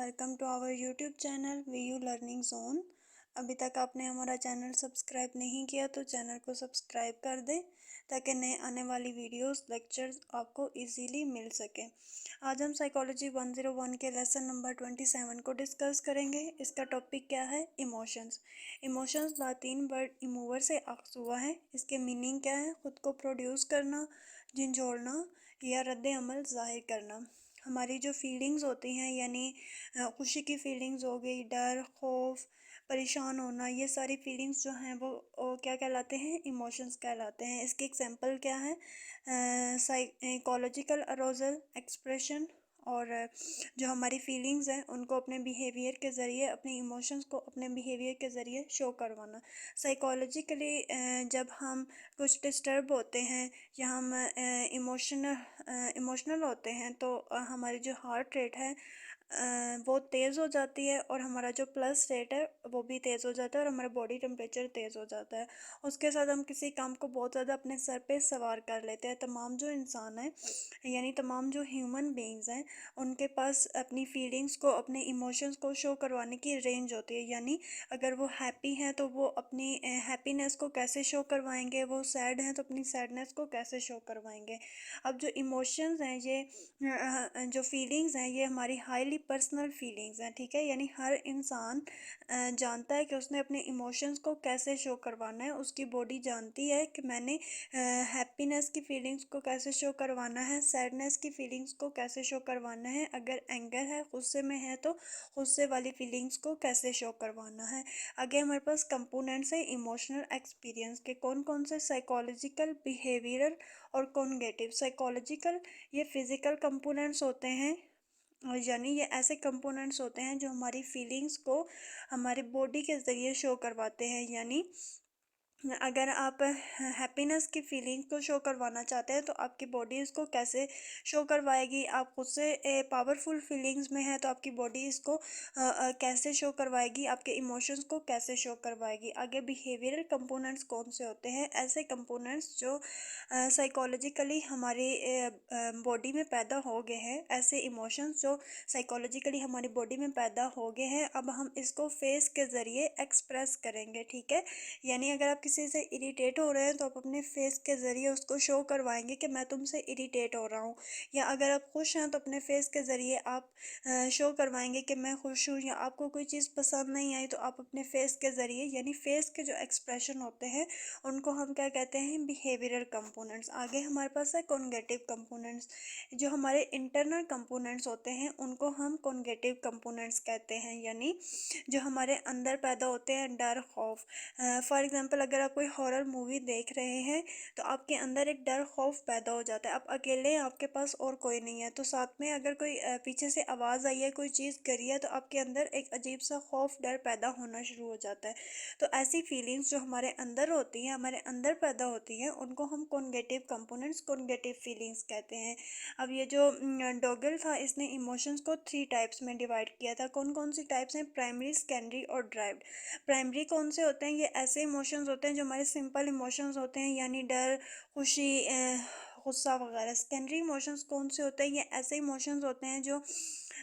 Welcome to our YouTube channel VU learning zone. अभी तक आपने हमारा चैनल सब्सक्राइब नहीं किया तो चैनल को सब्सक्राइब कर दें ताकि नए आने वाली वीडियोस लेक्चर्स आपको इजीली मिल सके। आज हम साइकोलॉजी 101 के लेसन नंबर 27 को डिस्कस करेंगे। इसका टॉपिक क्या है? इमोशंस। इमोशंस लातीन वर्ड इमूवर से अख्ज़ हुआ है। इसके मीनिंग क्या है? खुद को प्रोड्यूस करना, झंझोड़ना या रद्द अमल ज़ाहिर करना। हमारी जो फीलिंग्स होती हैं यानी खुशी की फीलिंग्स हो गई, डर, खौफ, परेशान होना, ये सारी फीलिंग्स जो हैं वो क्या कहलाते हैं? इमोशंस कहलाते हैं। इसकी एग्जांपल क्या है? साइकोलॉजिकल अरोजल एक्सप्रेशन और जो हमारी फीलिंग्स हैं उनको अपने बिहेवियर के ज़रिए, अपने इमोशंस को अपने बिहेवियर के ज़रिए शो करवाना। साइकोलॉजिकली जब हम कुछ डिस्टर्ब होते हैं या हम इमोशनल होते हैं तो हमारी जो हार्ट रेट है वो तेज़ हो जाती है और हमारा जो प्लस रेट है वो भी तेज़ हो जाता है और हमारा बॉडी टेम्परेचर तेज़ हो जाता है। उसके साथ हम किसी काम को बहुत ज़्यादा अपने सर पे सवार कर लेते हैं। तमाम जो इंसान हैं यानी तमाम जो ह्यूमन बीइंग्स हैं उनके पास अपनी फीलिंग्स को, अपने इमोशंस को शो करवाने की रेंज होती है। यानी अगर वो हैप्पी हैं तो वो अपनी हैप्पीनेस को कैसे शो करवाएंगे, वो सैड हैं तो अपनी सैडनेस को कैसे शो करवाएंगे। अब जो इमोशंस हैं ये जो फीलिंग्स हैं ये हमारी हाईली पर्सनल फीलिंग्स हैं, ठीक है। यानी हर इंसान जानता है कि उसने अपने इमोशंस को कैसे शो करवाना है। उसकी बॉडी जानती है कि मैंने हैप्पीनेस की फीलिंग्स को कैसे शो करवाना है, सैडनेस की फीलिंग्स को कैसे शो करवाना है, अगर एंगर है, गुस्से में है तो गुस्से वाली फीलिंग्स को कैसे शो करवाना है। आगे हमारे पास कंपोनेंट्स है इमोशनल एक्सपीरियंस के। कौन कौन से? साइकोलॉजिकल, बिहेवियरल और कॉग्निटिव। साइकोलॉजिकल ये फिज़िकल कंपोनेंट्स होते हैं और यानी ये ऐसे कंपोनेंट्स होते हैं जो हमारी फीलिंग्स को हमारी बॉडी के ज़रिए शो करवाते हैं। यानी अगर आप हैप्पीनेस की फीलिंग को शो करवाना चाहते हैं तो आपकी बॉडी इसको कैसे शो करवाएगी। आप खुद से पावरफुल फीलिंग्स में है तो आपकी बॉडी इसको कैसे शो करवाएगी, आपके इमोशंस को कैसे शो करवाएगी। आगे बिहेवियरल कंपोनेंट्स कौन से होते हैं? ऐसे कंपोनेंट्स जो साइकोलॉजिकली हमारी बॉडी में पैदा हो गए हैं, ऐसे इमोशंस जो साइकोलॉजिकली हमारी बॉडी में पैदा हो गए हैं। अब हम इसको फेस के ज़रिए एक्सप्रेस करेंगे, ठीक है। यानी अगर आप किसी से इरिटेट हो रहे हैं तो आप अपने फेस के ज़रिए उसको शो करवाएंगे कि मैं तुमसे इरिटेट हो रहा हूँ। या अगर आप खुश हैं तो अपने फेस के ज़रिए आप शो करवाएंगे कि मैं खुश हूँ। या आपको कोई चीज़ पसंद नहीं आई तो आप अपने फेस के ज़रिए, यानी फेस के जो एक्सप्रेशन होते हैं उनको हम क्या कहते हैं? Behavioural components. आगे हमारे पास है कॉग्निटिव कंपोनेंट्स। जो हमारे इंटरनल कंपोनेंट्स होते हैं उनको हम कॉग्निटिव कंपोनेंट्स कहते हैं। यानी जो हमारे अंदर पैदा होते हैं, डर, खौफ। फॉर एग्ज़ाम्पल अगर आप कोई हॉरर मूवी देख रहे हैं तो आपके अंदर एक डर, खौफ पैदा हो जाता है। आप अकेले हैं, आपके पास और कोई नहीं है, तो साथ में अगर कोई पीछे से आवाज़ आई है, कोई चीज़ करी है तो आपके अंदर एक अजीब सा खौफ, डर पैदा होना शुरू हो जाता है। तो ऐसी फीलिंग्स जो हमारे अंदर होती हैं, हमारे अंदर पैदा होती हैं, उनको हम कॉग्निटिव कंपोनेंट्स, कॉग्निटिव फीलिंग्स कहते हैं। अब ये जो डोगल था इसने इमोशंस को 3 टाइप्स में डिवाइड किया था। कौन कौन सी टाइप्स हैं? प्राइमरी, सेकेंडरी और ड्राइव्ड। प्राइमरी कौन से होते हैं? ये ऐसे इमोशंस होते हैं जो हमारे सिंपल इमोशंस होते हैं, यानी डर, खुशी, गुस्सा वगैरह। सेकेंडरी इमोशंस कौन से होते हैं? ये ऐसे इमोशंस होते हैं जो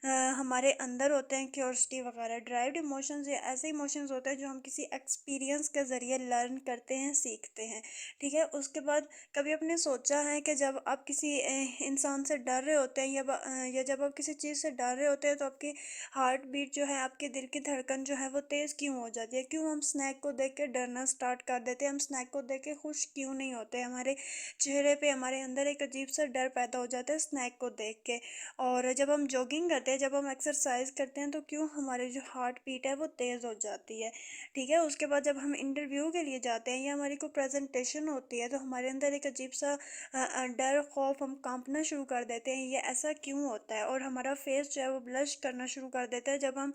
हमारे अंदर होते हैं, क्यूरियोसिटी वगैरह। ड्राइव्ड इमोशंस ये ऐसे इमोशंस होते हैं जो हम किसी एक्सपीरियंस के ज़रिए लर्न करते हैं, सीखते हैं, ठीक है। उसके बाद कभी आपने सोचा है कि जब आप किसी इंसान से डर रहे होते हैं या जब आप किसी चीज़ से डर रहे होते हैं तो आपकी हार्ट बीट जो है, आपके दिल की धड़कन जो है वो तेज़ क्यों हो जाती है? क्यों हम स्नैक को देख के डरना स्टार्ट कर देते हैं? हम स्नैक को देख के खुश क्यों नहीं होते? हमारे चेहरे पे, हमारे अंदर एक अजीब सा डर पैदा हो जाता है स्नैक को देख के। और जब हम जॉगिंग करते हैं, जब हम एक्सरसाइज करते हैं तो क्यों हमारे जो हार्ट बीट है वो तेज़ हो जाती है, ठीक है। उसके बाद जब हम इंटरव्यू के लिए जाते हैं या हमारी कोई प्रेजेंटेशन होती है तो हमारे अंदर एक अजीब सा डर, खौफ, हम कांपना शुरू कर देते हैं। ये ऐसा क्यों होता है? और हमारा फेस जो है वो ब्लश करना शुरू कर देता है जब हम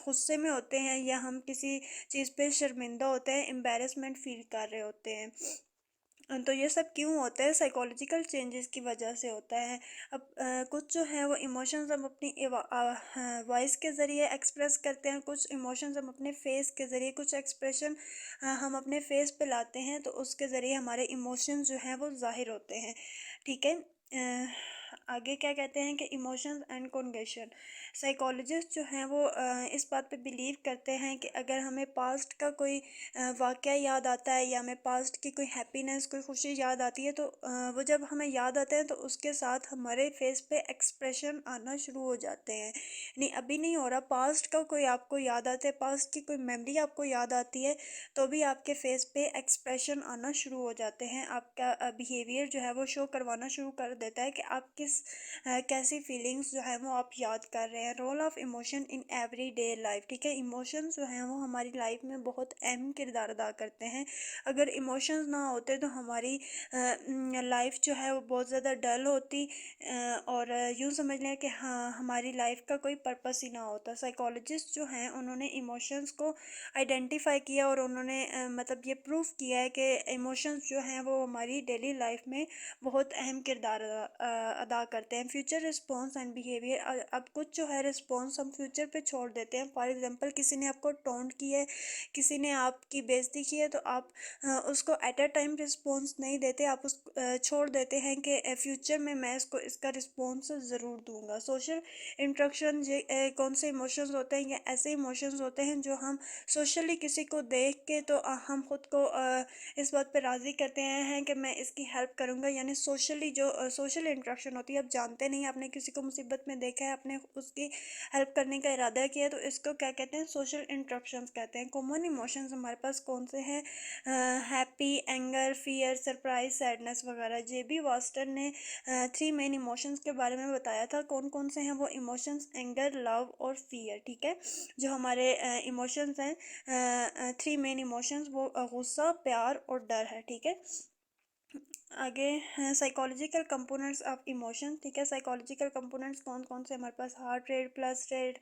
गुस्से में होते हैं या हम किसी चीज़ पे शर्मिंदा होते हैं, एम्बैरेसमेंट फील कर रहे होते हैं। तो ये सब क्यों होता है? साइकोलॉजिकल चेंजेस की वजह से होता है। अब कुछ जो है वो इमोशंस हम अपनी वॉइस के ज़रिए एक्सप्रेस करते हैं, कुछ इमोशंस हम अपने फेस के ज़रिए, कुछ एक्सप्रेशन हम अपने फेस पे लाते हैं तो उसके ज़रिए हमारे इमोशंस जो हैं वो ज़ाहिर होते हैं, ठीक है। आगे क्या कहते हैं कि इमोशंस एंड कॉग्निशन। साइकोलॉजिस्ट जो हैं वो इस बात पे बिलीव करते हैं कि अगर हमें पास्ट का कोई वाक़या याद आता है या हमें पास्ट की कोई हैप्पीनेस कोई खुशी याद आती है तो वो जब हमें याद आते हैं तो उसके साथ हमारे फेस पे एक्सप्रेशन आना शुरू हो जाते हैं। नहीं, अभी नहीं हो रहा, पास्ट का कोई आपको याद आता है, पास्ट की कोई मेमोरी आपको याद आती है, तो भी आपके फेस पे एक्सप्रेशन आना शुरू हो जाते हैं। आपका बिहेवियर जो है वो शो करवाना शुरू कर देता है कि आप किस कैसी फीलिंग्स जो है वो आप याद कर रहे हैं। Role of emotion in everyday life, ठीक है, इमोशंस जो हैं वो हमारी लाइफ में बहुत अहम किरदार अदा करते हैं। अगर इमोशंस ना होते तो हमारी लाइफ जो है वो बहुत ज़्यादा डल होती, और यूँ समझ लें कि हाँ, हमारी लाइफ का कोई पर्पस ही ना होता। साइकोलॉजिस्ट जो हैं उन्होंने इमोशंस को आइडेंटिफाई किया और उन्होंने मतलब ये प्रूफ किया है कि इमोशंस जो हैं वो हमारी डेली लाइफ में बहुत अहम किरदार अदा करते हैं। फ्यूचर रिस्पॉन्स एंड बिहेवियर, अब कुछ जो है रिस्पॉन्स हम फ्यूचर पे छोड़ देते हैं। फॉर एग्जांपल किसी ने आपको टोंट किया है, किसी ने आपकी बेइज्जती की है, तो आप उसको एट अ टाइम रिस्पॉन्स नहीं देते, आप उस छोड़ देते हैं कि फ्यूचर में मैं इसको इसका रिस्पॉन्स ज़रूर दूंगा। सोशल इंट्रैक्शन ये कौन से इमोशंस होते हैं? ये ऐसे इमोशंस होते हैं जो हम सोशली किसी को देख के तो हम खुद को इस बात पे राज़ी करते हैं कि मैं इसकी हेल्प करूँगा। यानी सोशली जो सोशल इंटरेक्शन होती है, आप जानते नहीं, आपने किसी को मुसीबत में देखा है, आपने उसकी हेल्प करने का इरादा किया है, तो इसको क्या कहते हैं? सोशल इंटरेक्शंस कहते हैं। कॉमन इमोशंस हमारे पास कौन से हैं? Happy, anger, fear, surprise, sadness वगैरह। जे बी वास्टर ने 3 मेन इमोशंस के बारे में बताया था। कौन कौन से हैं वो इमोशंस? एंगर, लव और फियर, ठीक है। जो हमारे इमोशंस हैं, 3 मेन इमोशंस, वो गुस्सा, प्यार और डर है, ठीक है। आगे साइकोलॉजिकल कंपोनेंट्स ऑफ इमोशन, ठीक है। साइकोलॉजिकल कंपोनेंट्स कौन कौन से हमारे पास? Heart rate, pulse rate,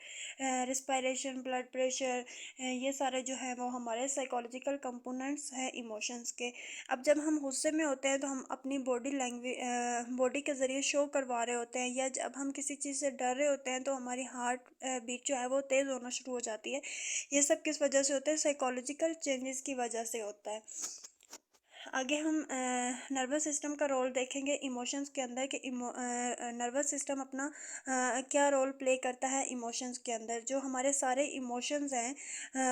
respiration, blood pressure, ये सारे जो हैं वो हमारे साइकोलॉजिकल कंपोनेंट्स हैं इमोशंस के। अब जब हम गुस्से में होते हैं तो हम अपनी बॉडी लैंग्वेज बॉडी के ज़रिए शो करवा रहे होते हैं, या जब हम किसी चीज़ से डर रहे होते हैं तो हमारी हार्ट बीट जो है वो तेज़ होना शुरू हो जाती है। ये सब किस वजह से होता है? साइकोलॉजिकल चेंजेस की वजह से होता है। आगे हम नर्वस सिस्टम का रोल देखेंगे इमोशंस के अंदर, कि नर्वस सिस्टम अपना क्या रोल प्ले करता है इमोशंस के अंदर। जो हमारे सारे इमोशंस हैं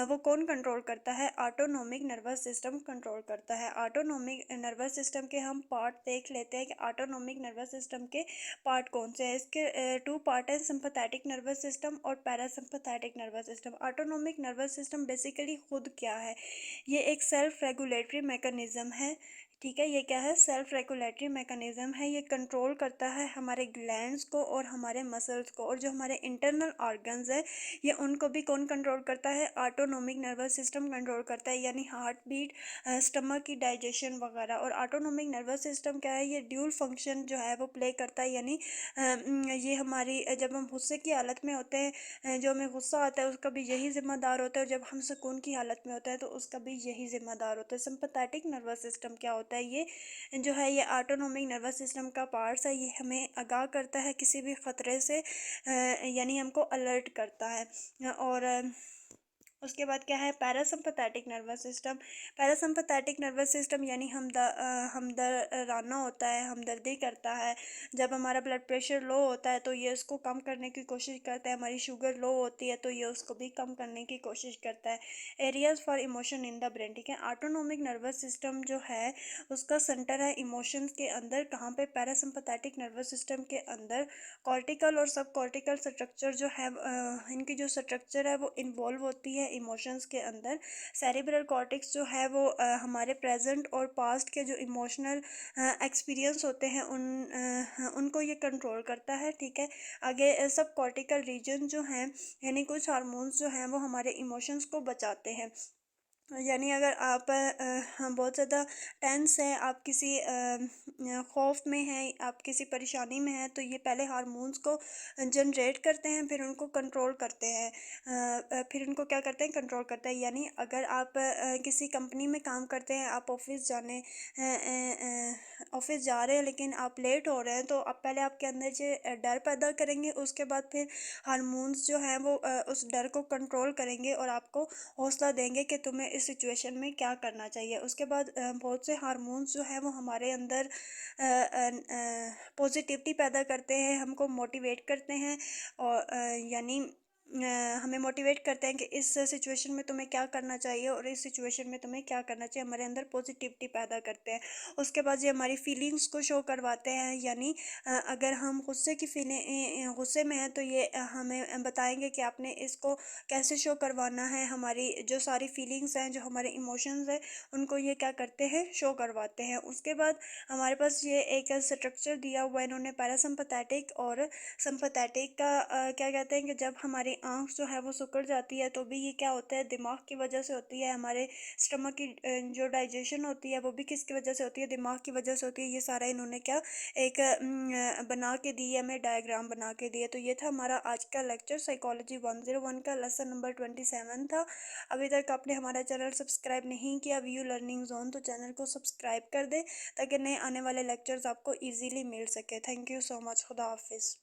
वो कौन कंट्रोल करता है? ऑटोनोमिक नर्वस सिस्टम कंट्रोल करता है। ऑटोनोमिक नर्वस सिस्टम के हम पार्ट देख लेते हैं कि ऑटोनोमिक नर्वस सिस्टम के पार्ट कौन से हैं। इसके 2 पार्ट हैं, सिंपैथेटिक नर्वस सिस्टम और parasympathetic nervous system. Autonomic nervous system basically खुद क्या है? ये एक सेल्फ रेगुलेटरी मैकेनिज़्म है, ठीक है। ये क्या है? सेल्फ रेगुलेटरी मैकेनिज़्म है। ये कंट्रोल करता है हमारे ग्लैंड्स को और हमारे मसल्स को, और जो हमारे इंटरनल ऑर्गन्स हैं ये उनको भी कौन कंट्रोल करता है? ऑटोनोमिक नर्वस सिस्टम कंट्रोल करता है। यानी हार्ट बीट, स्टमक की डाइजेशन वगैरह। और ऑटोनोमिक नर्वस सिस्टम क्या है? ये ड्यूल फंक्शन जो है वो प्ले करता है। यानी ये हमारी जब हम गुस्से की हालत में होते हैं, जो हमें गुस्सा आता है उसका भी यही ज़िम्मेदार होता है, और जब हम सुकून की हालत में होते हैं तो उसका भी यही ज़िम्मेदार होता है। सिंपैथेटिक नर्वस सिस्टम क्या होता है? ये जो है ये ऑटोनोमिक नर्वस सिस्टम का पार्ट्स है। ये हमें आगाह करता है किसी भी ख़तरे से, यानी हमको अलर्ट करता है। और उसके बाद क्या है? Parasympathetic nervous system. Parasympathetic nervous system यानी हमदर्राना होता है, हमदर्दी करता है। जब हमारा ब्लड प्रेशर लो होता है तो ये उसको कम करने की कोशिश करता है। हमारी शुगर लो होती है तो ये उसको भी कम करने की कोशिश करता है। Areas for emotion in the brain, ठीक है। ऑटोनोमिक नर्वस सिस्टम जो है उसका सेंटर है इमोशंस के अंदर। कहाँ पे? पैरासिम्पैथेटिक नर्वस सिस्टम के अंदर। कॉर्टिकल और सब कॉर्टिकल स्ट्रक्चर जो है, इनकी जो स्ट्रक्चर है वो इन्वॉल्व होती है इमोशंस के अंदर। सेरिब्रल कॉर्टेक्स जो है वो हमारे प्रेजेंट और पास्ट के जो इमोशनल एक्सपीरियंस होते हैं उनको ये कंट्रोल करता है, ठीक है। आगे सब कॉर्टिकल रीजन जो हैं, यानी कुछ हार्मोन्स जो हैं वो हमारे इमोशंस को बचाते हैं। यानी अगर आप बहुत ज़्यादा टेंस हैं, आप किसी खौफ में हैं, आप किसी परेशानी में हैं, तो ये पहले हार्मोन्स को जनरेट करते हैं, फिर उनको कंट्रोल करते हैं। फिर उनको क्या करते हैं? कंट्रोल करते हैं। यानी अगर आप किसी कंपनी में काम करते हैं, आप ऑफिस जा रहे हैं लेकिन आप लेट हो रहे हैं, तो आप पहले आपके अंदर जो डर पैदा करेंगे, उसके बाद फिर हार्मोन्स जो हैं वो उस डर को कंट्रोल करेंगे और आपको हौसला देंगे कि तुम्हें इस सिचुएशन में क्या करना चाहिए। उसके बाद बहुत से हार्मोन्स जो है वो हमारे अंदर पॉजिटिविटी पैदा करते हैं, हमको मोटिवेट करते हैं और यानी हमें मोटिवेट करते हैं कि इस सिचुएशन में तुम्हें क्या करना चाहिए और इस सिचुएशन में तुम्हें क्या करना चाहिए, हमारे अंदर पॉजिटिविटी पैदा करते हैं। उसके बाद ये हमारी फीलिंग्स को शो करवाते हैं, यानी अगर हम गुस्से की फीलिंग गुस्से में हैं तो ये हमें बताएंगे कि आपने इसको कैसे शो करवाना है। हमारी जो सारी फीलिंग्स हैं, जो हमारे इमोशंस हैं, उनको ये क्या करते हैं, शो करवाते हैं। उसके बाद हमारे पास ये एक स्ट्रक्चर दिया हुआ है इन्होंने, पैरासिम्पथेटिक और सिंपथेटिक का। क्या कहते हैं कि जब हमारी आँख जो है वो सिकुड़ जाती है तो भी ये क्या होता है, दिमाग की वजह से होती है। हमारे स्टमक की जो डाइजेशन होती है वो भी किसकी वजह से होती है, दिमाग की वजह से होती है। ये सारा इन्होंने क्या एक बना के दी है, हमें डायग्राम बना के दिए। तो ये था हमारा आज का लेक्चर, साइकोलॉजी 101 का लेसन नंबर 27 था। अभी तक आपने हमारा चैनल सब्सक्राइब नहीं किया व्यू लर्निंग जोन, तो चैनल को सब्सक्राइब कर दें ताकि नए आने वाले लेक्चर्स आपको ईजीली मिल सके। Thank you so much. खुदा हाफिज़।